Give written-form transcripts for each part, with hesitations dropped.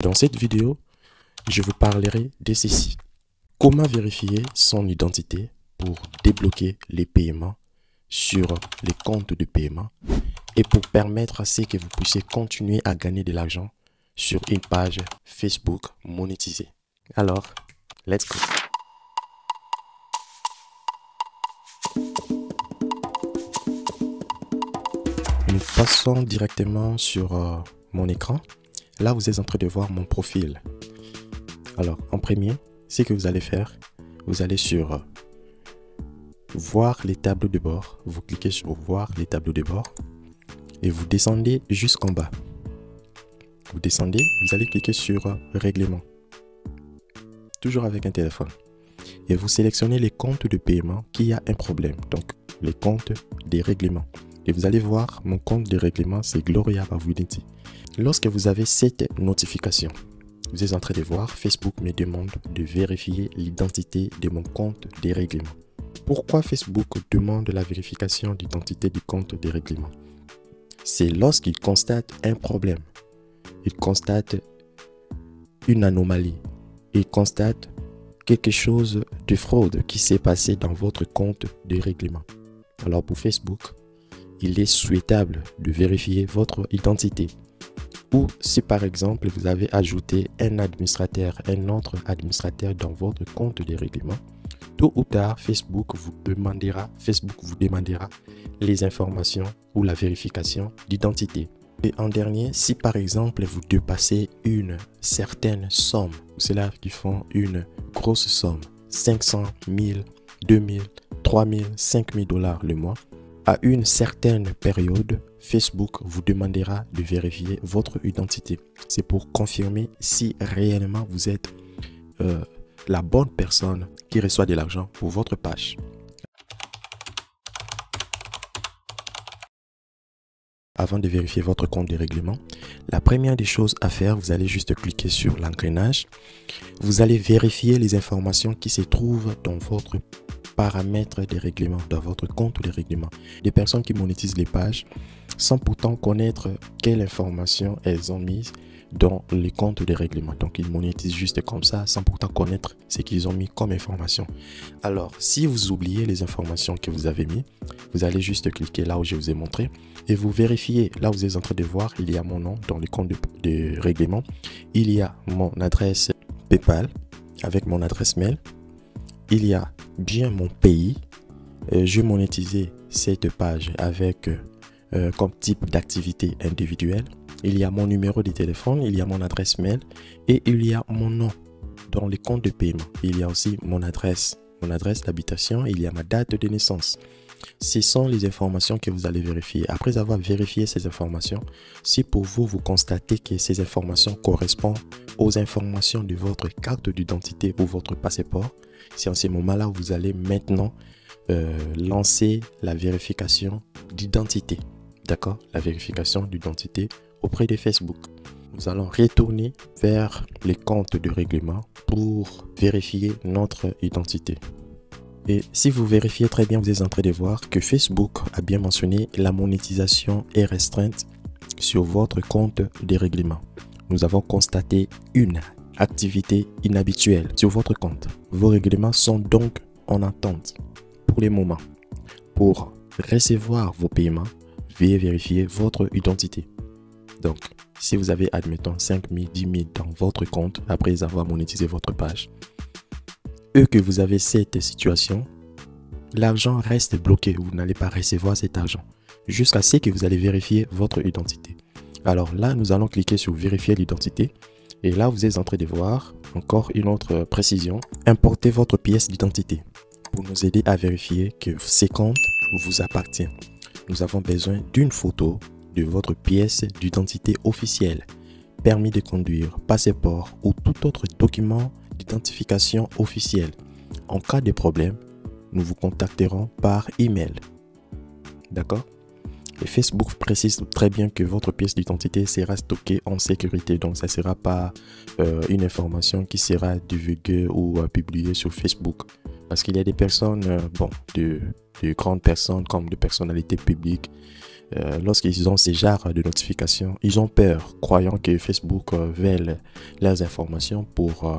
Dans cette vidéo, je vous parlerai de ceci. Comment vérifier son identité pour débloquer les paiements sur les comptes de paiement et pour permettre à ce que vous puissiez continuer à gagner de l'argent sur une page Facebook monétisée. Alors, let's go! Nous passons directement sur mon écran. Là, vous êtes en train de voir mon profil. Alors, en premier, ce que vous allez faire, vous allez sur voir les tableaux de bord. Vous cliquez sur voir les tableaux de bord et vous descendez jusqu'en bas. Vous descendez, vous allez cliquer sur règlement. Toujours avec un téléphone. Et vous sélectionnez les comptes de paiement qui a un problème. Donc, les comptes des règlements. Et vous allez voir, mon compte de règlement, c'est Gloria Bavuniti. Lorsque vous avez cette notification, vous êtes en train de voir, Facebook me demande de vérifier l'identité de mon compte des règlements. Pourquoi Facebook demande la vérification d'identité du compte des règlements? C'est lorsqu'il constate un problème, il constate une anomalie, il constate quelque chose de fraude qui s'est passé dans votre compte de règlement. Alors pour Facebook, il est souhaitable de vérifier votre identité. Ou si par exemple vous avez ajouté un autre administrateur dans votre compte de règlement, tôt ou tard Facebook vous demandera les informations ou la vérification d'identité. Et en dernier, si par exemple vous dépassez une certaine somme, c'est là qui font une grosse somme, 500, 1000, 2000, 3000, 5000 $ le mois, à une certaine période, Facebook vous demandera de vérifier votre identité. C'est pour confirmer si réellement vous êtes la bonne personne qui reçoit de l'argent pour votre page. Avant de vérifier votre compte de règlement, la première des choses à faire, vous allez juste cliquer sur l'engrenage. Vous allez vérifier les informations qui se trouvent dans votre paramètres de règlement, dans votre compte de règlement. Des personnes qui monétisent les pages sans pourtant connaître quelles informations elles ont mises dans les comptes de règlement. Donc, ils monétisent juste comme ça sans pourtant connaître ce qu'ils ont mis comme information. Alors, si vous oubliez les informations que vous avez mis, vous allez juste cliquer là où je vous ai montré et vous vérifiez. Là, vous êtes en train de voir, il y a mon nom dans les comptes de règlement. Il y a mon adresse PayPal avec mon adresse mail. Il y a bien mon pays. Je monétisais cette page avec comme type d'activité individuelle. Il y a mon numéro de téléphone, il y a mon adresse mail et il y a mon nom dans les comptes de paiement. Il y a aussi mon adresse d'habitation, il y a ma date de naissance. Ce sont les informations que vous allez vérifier. Après avoir vérifié ces informations, si pour vous, vous constatez que ces informations correspondent aux informations de votre carte d'identité ou votre passeport, c'est en ce moment-là vous allez maintenant lancer la vérification d'identité. D'accord? La vérification d'identité auprès de Facebook. Nous allons retourner vers les comptes de règlement pour vérifier notre identité. Et si vous vérifiez très bien, vous êtes en train de voir que Facebook a bien mentionné la monétisation est restreinte sur votre compte de règlement. Nous avons constaté une activité inhabituelle sur votre compte. Vos règlements sont donc en attente pour le moment. Pour recevoir vos paiements, veuillez vérifier votre identité. Donc, si vous avez, admettons, 5 000, 10 000 dans votre compte après avoir monétisé votre page, que vous avez cette situation, l'argent reste bloqué. Vous n'allez pas recevoir cet argent jusqu'à ce que vous allez vérifier votre identité. Alors là, nous allons cliquer sur vérifier l'identité. Et là, vous êtes en train de voir encore une autre précision. Importez votre pièce d'identité pour nous aider à vérifier que ces comptes vous appartiennent. Nous avons besoin d'une photo de votre pièce d'identité officielle, permis de conduire, passeport ou tout autre document d'identification officielle. En cas de problème, nous vous contacterons par email. D'accord? Et Facebook précise très bien que votre pièce d'identité sera stockée en sécurité. Donc, ça ne sera pas une information qui sera divulguée ou publiée sur Facebook. Parce qu'il y a des personnes, de grandes personnes comme des personnalités publiques lorsqu'ils ont ces genres de notifications, ils ont peur, croyant que Facebook vole leurs informations pour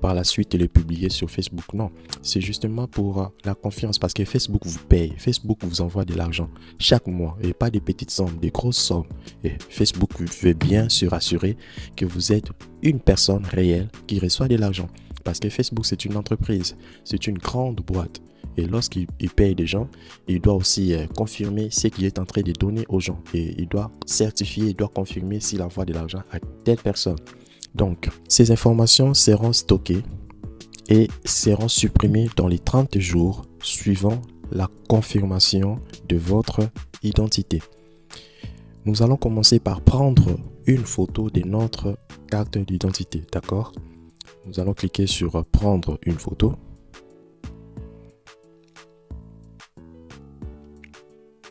par la suite les publier sur Facebook. Non, c'est justement pour la confiance, parce que Facebook vous paye, Facebook vous envoie de l'argent chaque mois, et pas des petites sommes, des grosses sommes. Et Facebook veut bien se rassurer que vous êtes une personne réelle qui reçoit de l'argent, parce que Facebook c'est une entreprise, c'est une grande boîte. Et lorsqu'il paye des gens, il doit aussi confirmer ce qu'il est en train de donner aux gens. Et il doit certifier, il doit confirmer s'il envoie de l'argent à telle personne. Donc, ces informations seront stockées et seront supprimées dans les 30 jours suivant la confirmation de votre identité. Nous allons commencer par prendre une photo de notre carte d'identité, d'accord? Nous allons cliquer sur prendre une photo.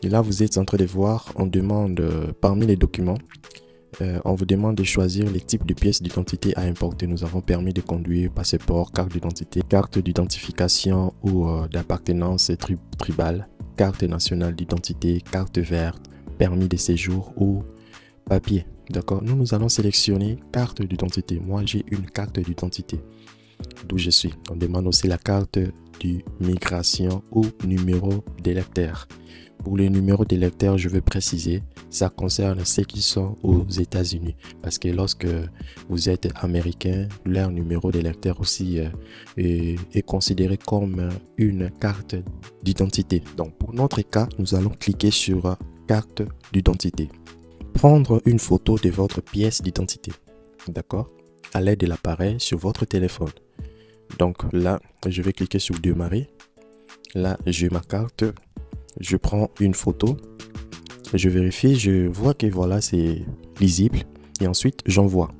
Et là, vous êtes en train de voir, on demande parmi les documents, on vous demande de choisir les types de pièces d'identité à importer. Nous avons permis de conduire, passeport, carte d'identité, carte d'identification ou d'appartenance tribale, carte nationale d'identité, carte verte, permis de séjour ou papier. D'accord? Nous allons sélectionner carte d'identité. Moi, j'ai une carte d'identité d'où je suis. On demande aussi la carte d'immigration ou numéro d'électeur. Pour les numéros d'électeurs, je veux préciser, ça concerne ceux qui sont aux États-Unis. Parce que lorsque vous êtes américain, leur numéro d'électeur aussi est considéré comme une carte d'identité. Donc, pour notre cas, nous allons cliquer sur carte d'identité. Prendre une photo de votre pièce d'identité. D'accord? À l'aide de l'appareil sur votre téléphone. Donc là, je vais cliquer sur démarrer. Là, j'ai ma carte. Je prends une photo, je vérifie, je vois que voilà, c'est lisible et ensuite j'envoie.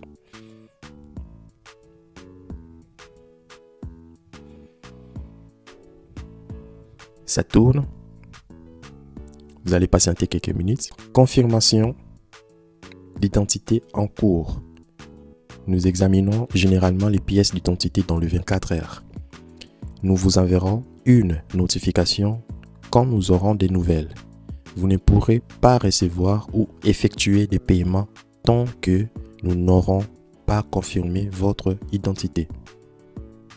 Ça tourne. Vous allez patienter quelques minutes. Confirmation d'identité en cours. Nous examinons généralement les pièces d'identité dans le 24 heures. Nous vous enverrons une notification quand nous aurons des nouvelles. Vous ne pourrez pas recevoir ou effectuer des paiements tant que nous n'aurons pas confirmé votre identité.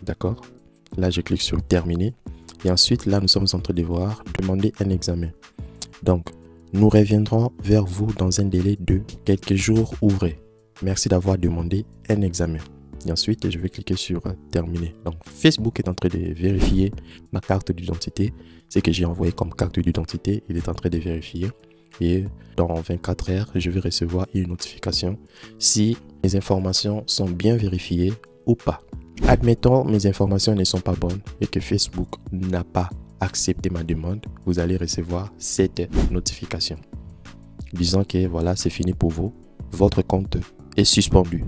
D'accord? Là, je clique sur terminer. Et ensuite, là, nous sommes en train de voir demander un examen. Donc, nous reviendrons vers vous dans un délai de quelques jours ouvrés. Merci d'avoir demandé un examen. Et ensuite, je vais cliquer sur terminer. Donc, Facebook est en train de vérifier ma carte d'identité. Ce que j'ai envoyé comme carte d'identité, il est en train de vérifier. Et dans 24 heures, je vais recevoir une notification si mes informations sont bien vérifiées ou pas. Admettons, mes informations ne sont pas bonnes et que Facebook n'a pas accepté ma demande. Vous allez recevoir cette notification disant que voilà, c'est fini pour vous. Votre compte est suspendu.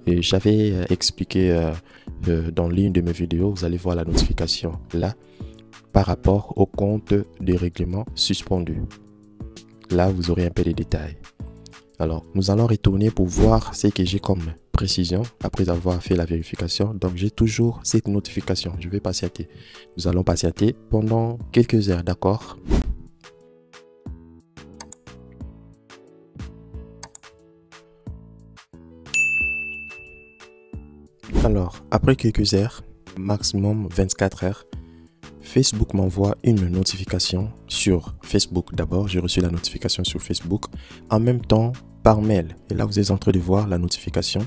Et j'avais expliqué dans l'une de mes vidéos, vous allez voir la notification là, par rapport au compte de règlement suspendu. Là, vous aurez un peu de détails. Alors, nous allons retourner pour voir ce que j'ai comme précision après avoir fait la vérification. Donc, j'ai toujours cette notification. Je vais patienter. Nous allons patienter pendant quelques heures, d'accord? Alors, après quelques heures, maximum 24 heures, Facebook m'envoie une notification sur Facebook. D'abord, j'ai reçu la notification sur Facebook. En même temps, par mail. Et là, vous êtes en train de voir la notification.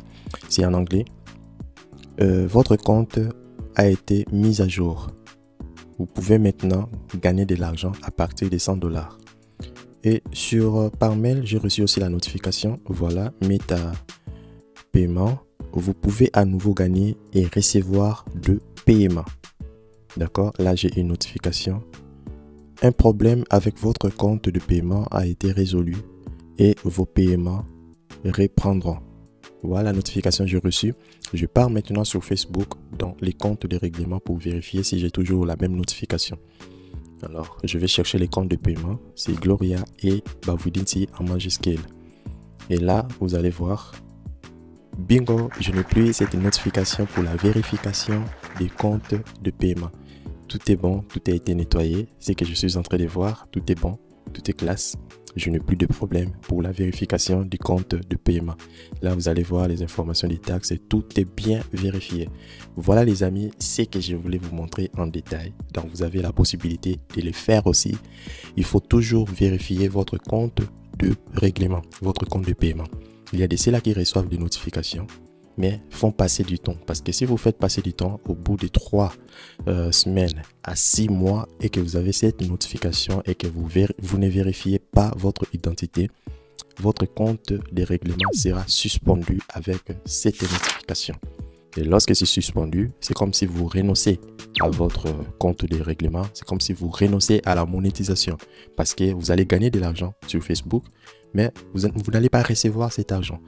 C'est en anglais. Votre compte a été mis à jour. Vous pouvez maintenant gagner de l'argent à partir de 100 $. Et par mail, j'ai reçu aussi la notification. Voilà, Meta paiement. Vous pouvez à nouveau gagner et recevoir de paiement. D'accord? Là, j'ai une notification. Un problème avec votre compte de paiement a été résolu et vos paiements reprendront. Voilà la notification que j'ai reçue. Je pars maintenant sur Facebook dans les comptes de règlement pour vérifier si j'ai toujours la même notification. Alors, je vais chercher les comptes de paiement. C'est Gloria et Bavudinti en majuscule. Et là, vous allez voir. Bingo, je n'ai plus cette notification pour la vérification des comptes de paiement. Tout est bon, tout a été nettoyé. C'est que je suis en train de voir, tout est bon, tout est classe. je n'ai plus de problème pour la vérification du compte de paiement. Là, vous allez voir les informations des taxes et tout est bien vérifié. Voilà les amis, c'est que je voulais vous montrer en détail. Donc, vous avez la possibilité de le faire aussi. Il faut toujours vérifier votre compte de règlement, votre compte de paiement. Il y a de ceux-là qui reçoivent des notifications, mais font passer du temps. Parce que si vous faites passer du temps, au bout de 3 semaines à 6 mois et que vous avez cette notification et que vous ne vérifiez pas votre identité, votre compte de règlement sera suspendu avec cette notification. Et lorsque c'est suspendu, c'est comme si vous renoncez à votre compte de règlement. C'est comme si vous renoncez à la monétisation. Parce que vous allez gagner de l'argent sur Facebook, mais vous n'allez pas recevoir cet argent.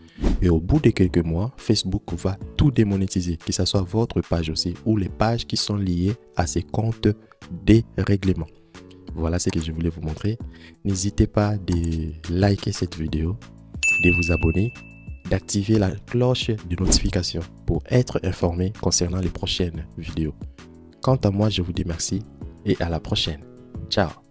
Et au bout de quelques mois, Facebook va tout démonétiser, que ce soit votre page aussi ou les pages qui sont liées à ces comptes de règlement. Voilà ce que je voulais vous montrer. N'hésitez pas de liker cette vidéo, de vous abonner, d'activer la cloche de notification pour être informé concernant les prochaines vidéos. Quant à moi, je vous dis merci et à la prochaine. Ciao.